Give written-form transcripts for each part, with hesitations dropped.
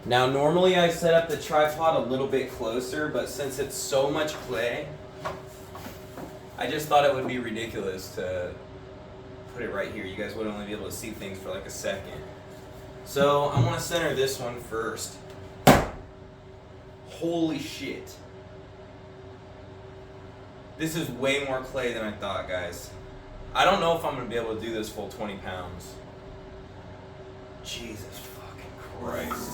Now normally I set up the tripod a little bit closer, but since it's so much clay, I just thought it would be ridiculous to put it right here. You guys would only be able to see things for like a second. So I want to center this one first. Holy shit. This is way more clay than I thought, guys. I don't know if I'm going to be able to do this full 20 pounds. Jesus fucking Christ.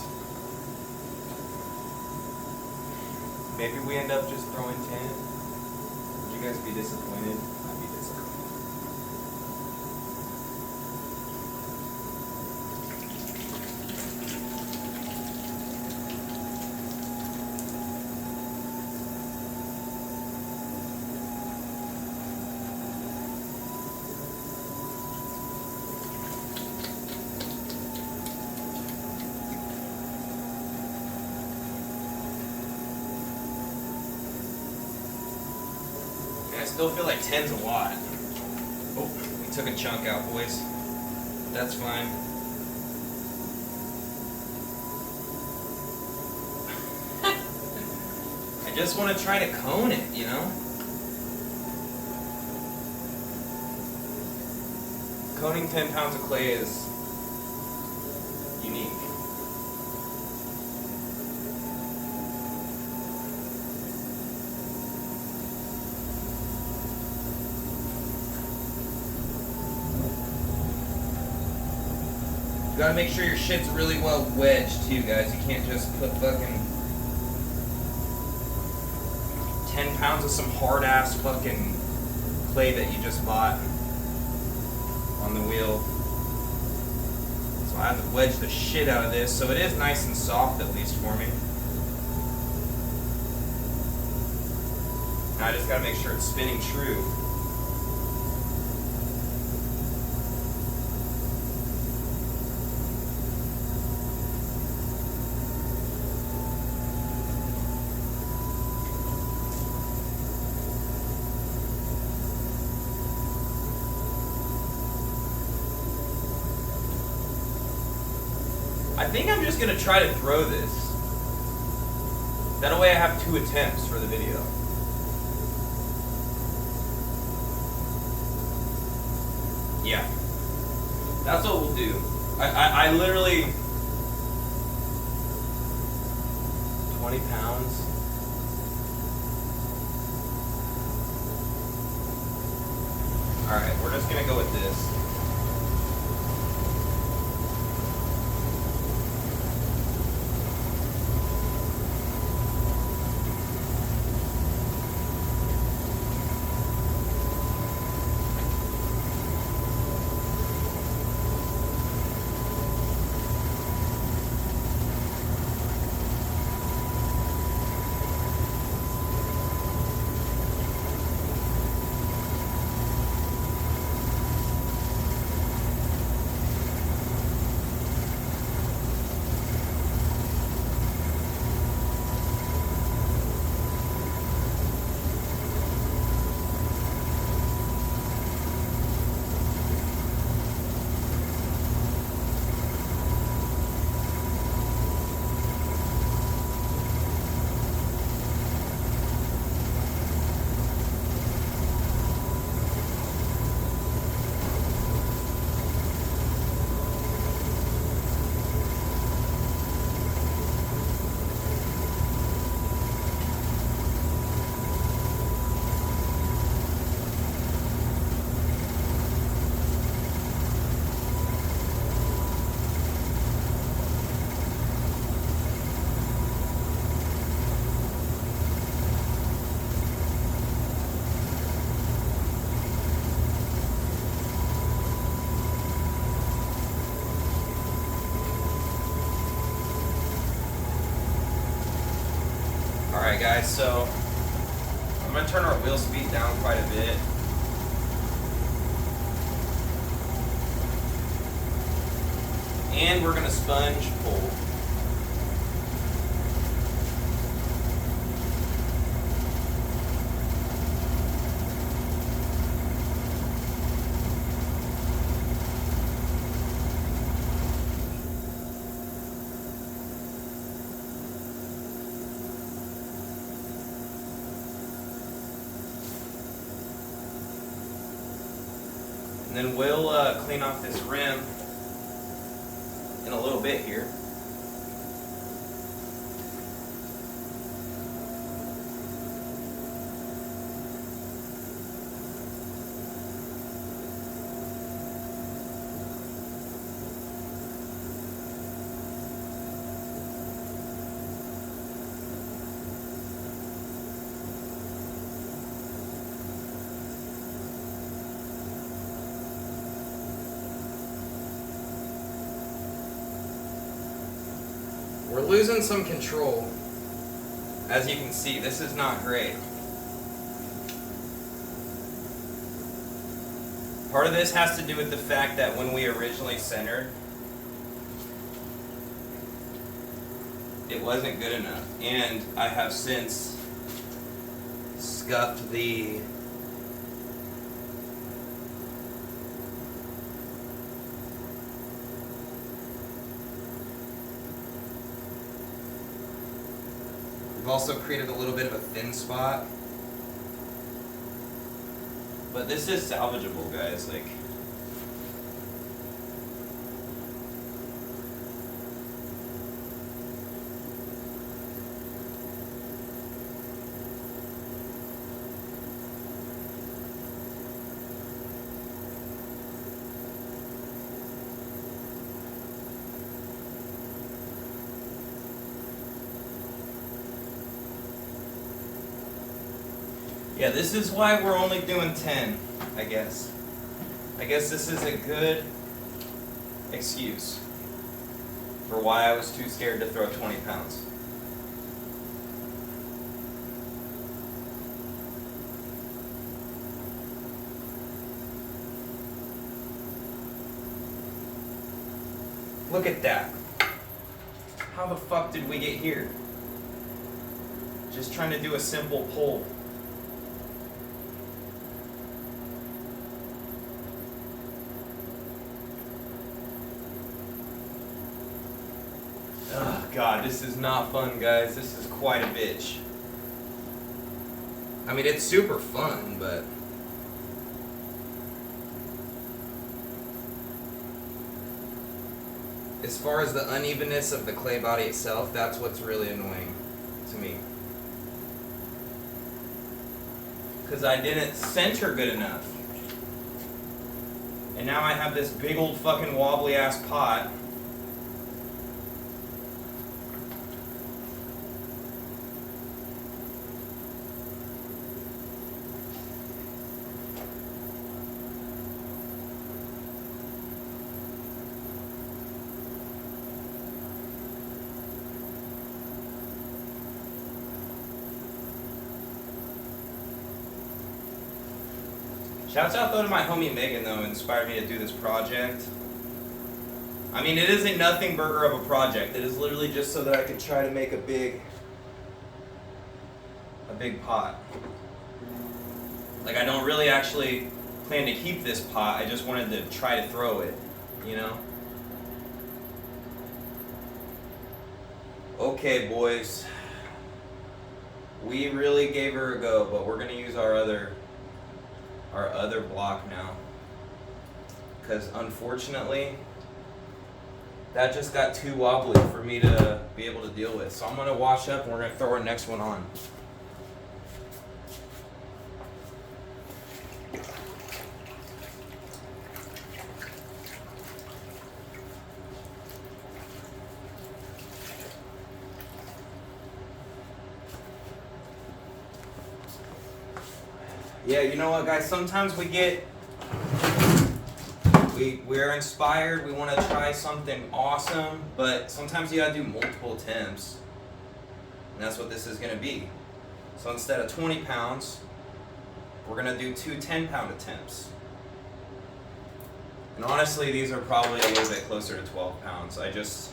Maybe we end up just throwing 10. Would you guys be disappointed? I'd be disappointed. I still feel like 10's a lot. Oh, we took a chunk out, boys. That's fine. I just want to try to cone it, you know? Coning 10 pounds of clay is unique. You gotta make sure your shit's really well wedged too, guys. You can't just put fucking 10 pounds of some hard ass fucking clay that you just bought on the wheel. So I have to wedge the shit out of this, so it is nice and soft at least for me. Now I just gotta make sure it's spinning true. I think I'm just gonna try to throw this. That way I have 2 attempts for the video. Yeah. That's what we'll do. I literally 20 pounds. Alright, we're just gonna go with this. Alright guys, so I'm going to turn our wheel speed down quite a bit. And we're going to sponge pull. And then we'll clean off this rim in a little bit here. We're losing some control. As you can see, this is not great. Part of this has to do with the fact that when we originally centered, it wasn't good enough. And I have since scuffed the We've also created a little bit of a thin spot. But this is salvageable, guys. Like, yeah, this is why we're only doing 10, I guess. I guess this is a good excuse for why I was too scared to throw 20 pounds. Look at that. How the fuck did we get here? Just trying to do a simple pull. Oh God, this is not fun, guys. This is quite a bitch. I mean, it's super fun, but as far as the unevenness of the clay body itself, that's what's really annoying to me. Because I didn't center good enough. And now I have this big old fucking wobbly ass pot. Shouts out though to my homie Megan though, who inspired me to do this project. I mean, it is a nothing burger of a project. It is literally just so that I could try to make a big pot. Like, I don't really actually plan to keep this pot. I just wanted to try to throw it, you know? Okay, boys. We really gave her a go, but we're gonna use our other block now, because unfortunately that just got too wobbly for me to be able to deal with. So I'm gonna wash up and we're gonna throw our next one on. Yeah, you know what, guys? Sometimes we're inspired. We want to try something awesome, but sometimes you gotta do multiple attempts, and that's what this is gonna be. So instead of 20 pounds, we're gonna do two 10-pound attempts. And honestly, these are probably a little bit closer to 12 pounds. I just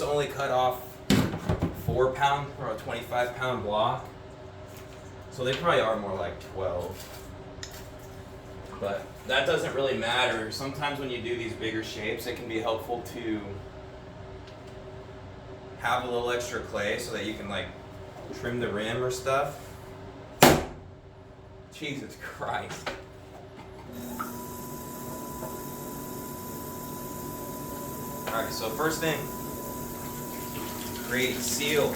only cut off 4 pound or a 25-pound block, so they probably are more like 12, but that doesn't really matter. Sometimes when you do these bigger shapes, it can be helpful to have a little extra clay so that you can like trim the rim or stuff. Jesus Christ. Alright, so first thing, create a seal.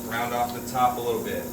Round off the top a little bit.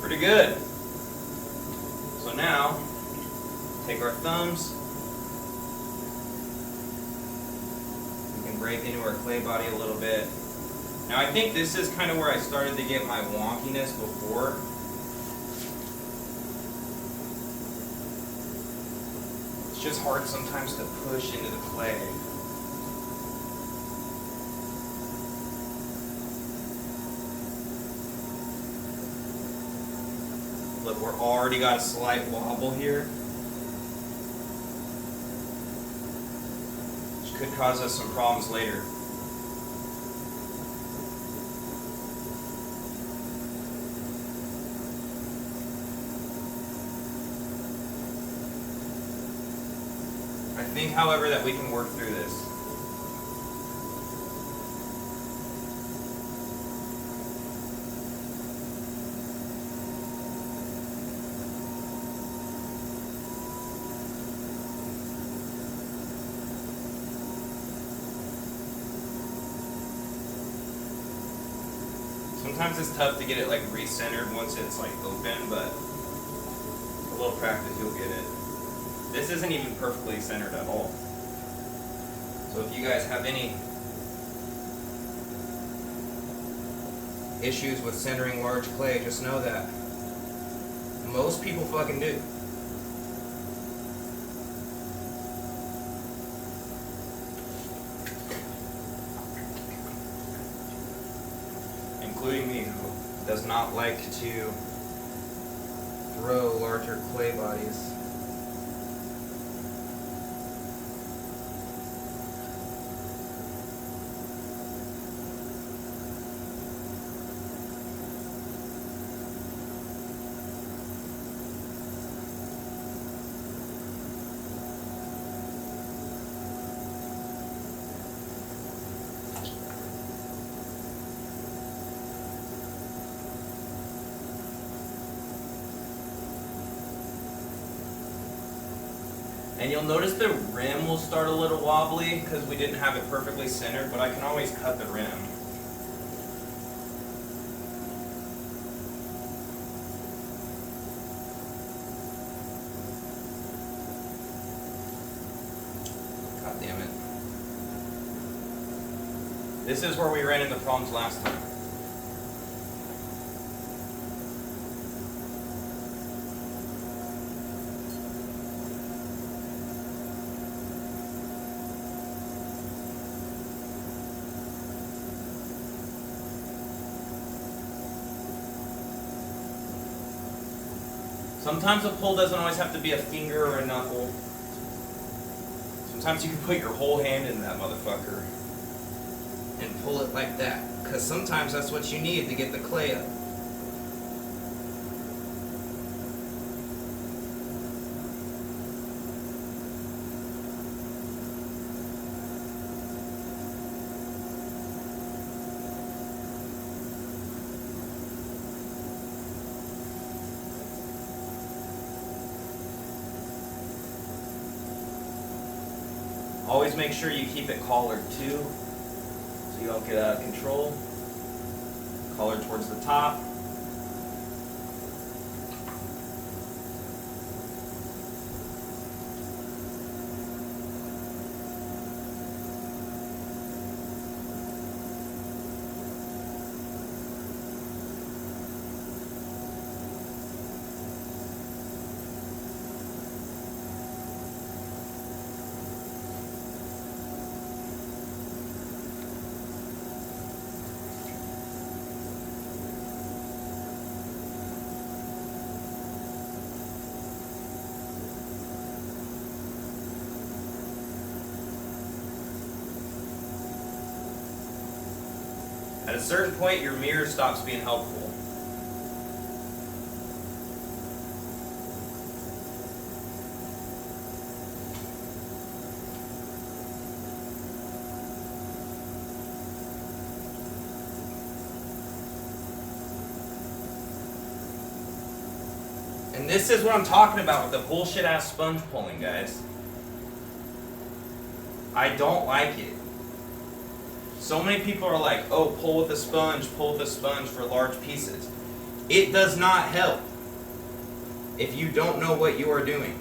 Pretty good. So now, take our thumbs. We can break into our clay body a little bit. Now I think this is kind of where I started to get my wonkiness before. It's just hard sometimes to push into the clay. Look, we're already got a slight wobble here, which could cause us some problems later. I think, however, that we can work through this. Sometimes it's tough to get it like recentered once it's like open, but a little practice you'll get it. This isn't even perfectly centered at all. So if you guys have any issues with centering large clay, just know that most people fucking do. Including me, who does not like to throw larger clay bodies. And you'll notice the rim will start a little wobbly because we didn't have it perfectly centered, but I can always cut the rim. God damn it. This is where we ran into problems last time. Sometimes a pull doesn't always have to be a finger or a knuckle. Sometimes you can put your whole hand in that motherfucker and pull it like that, because sometimes that's what you need to get the clay up. Always make sure you keep it collared too, so you don't get out of control. Collard towards the top. At a certain point, your mirror stops being helpful. And this is what I'm talking about with the bullshit ass sponge pulling, guys. I don't like it. So many people are like, oh, pull with a sponge for large pieces. It does not help if you don't know what you are doing.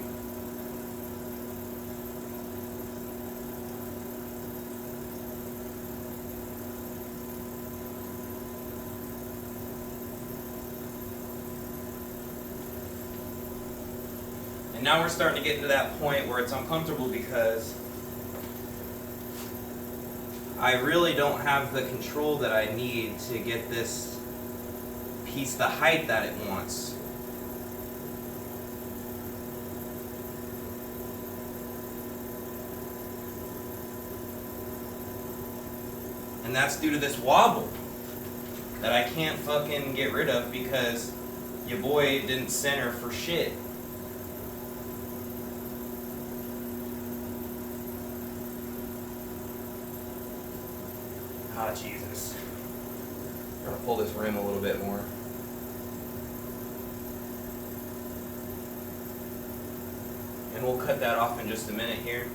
And now we're starting to get to that point where it's uncomfortable because I really don't have the control that I need to get this piece the height that it wants. And that's due to this wobble that I can't fucking get rid of because your boy didn't center for shit. Ah, Jesus. I'm gonna pull this rim a little bit more. And we'll cut that off in just a minute here.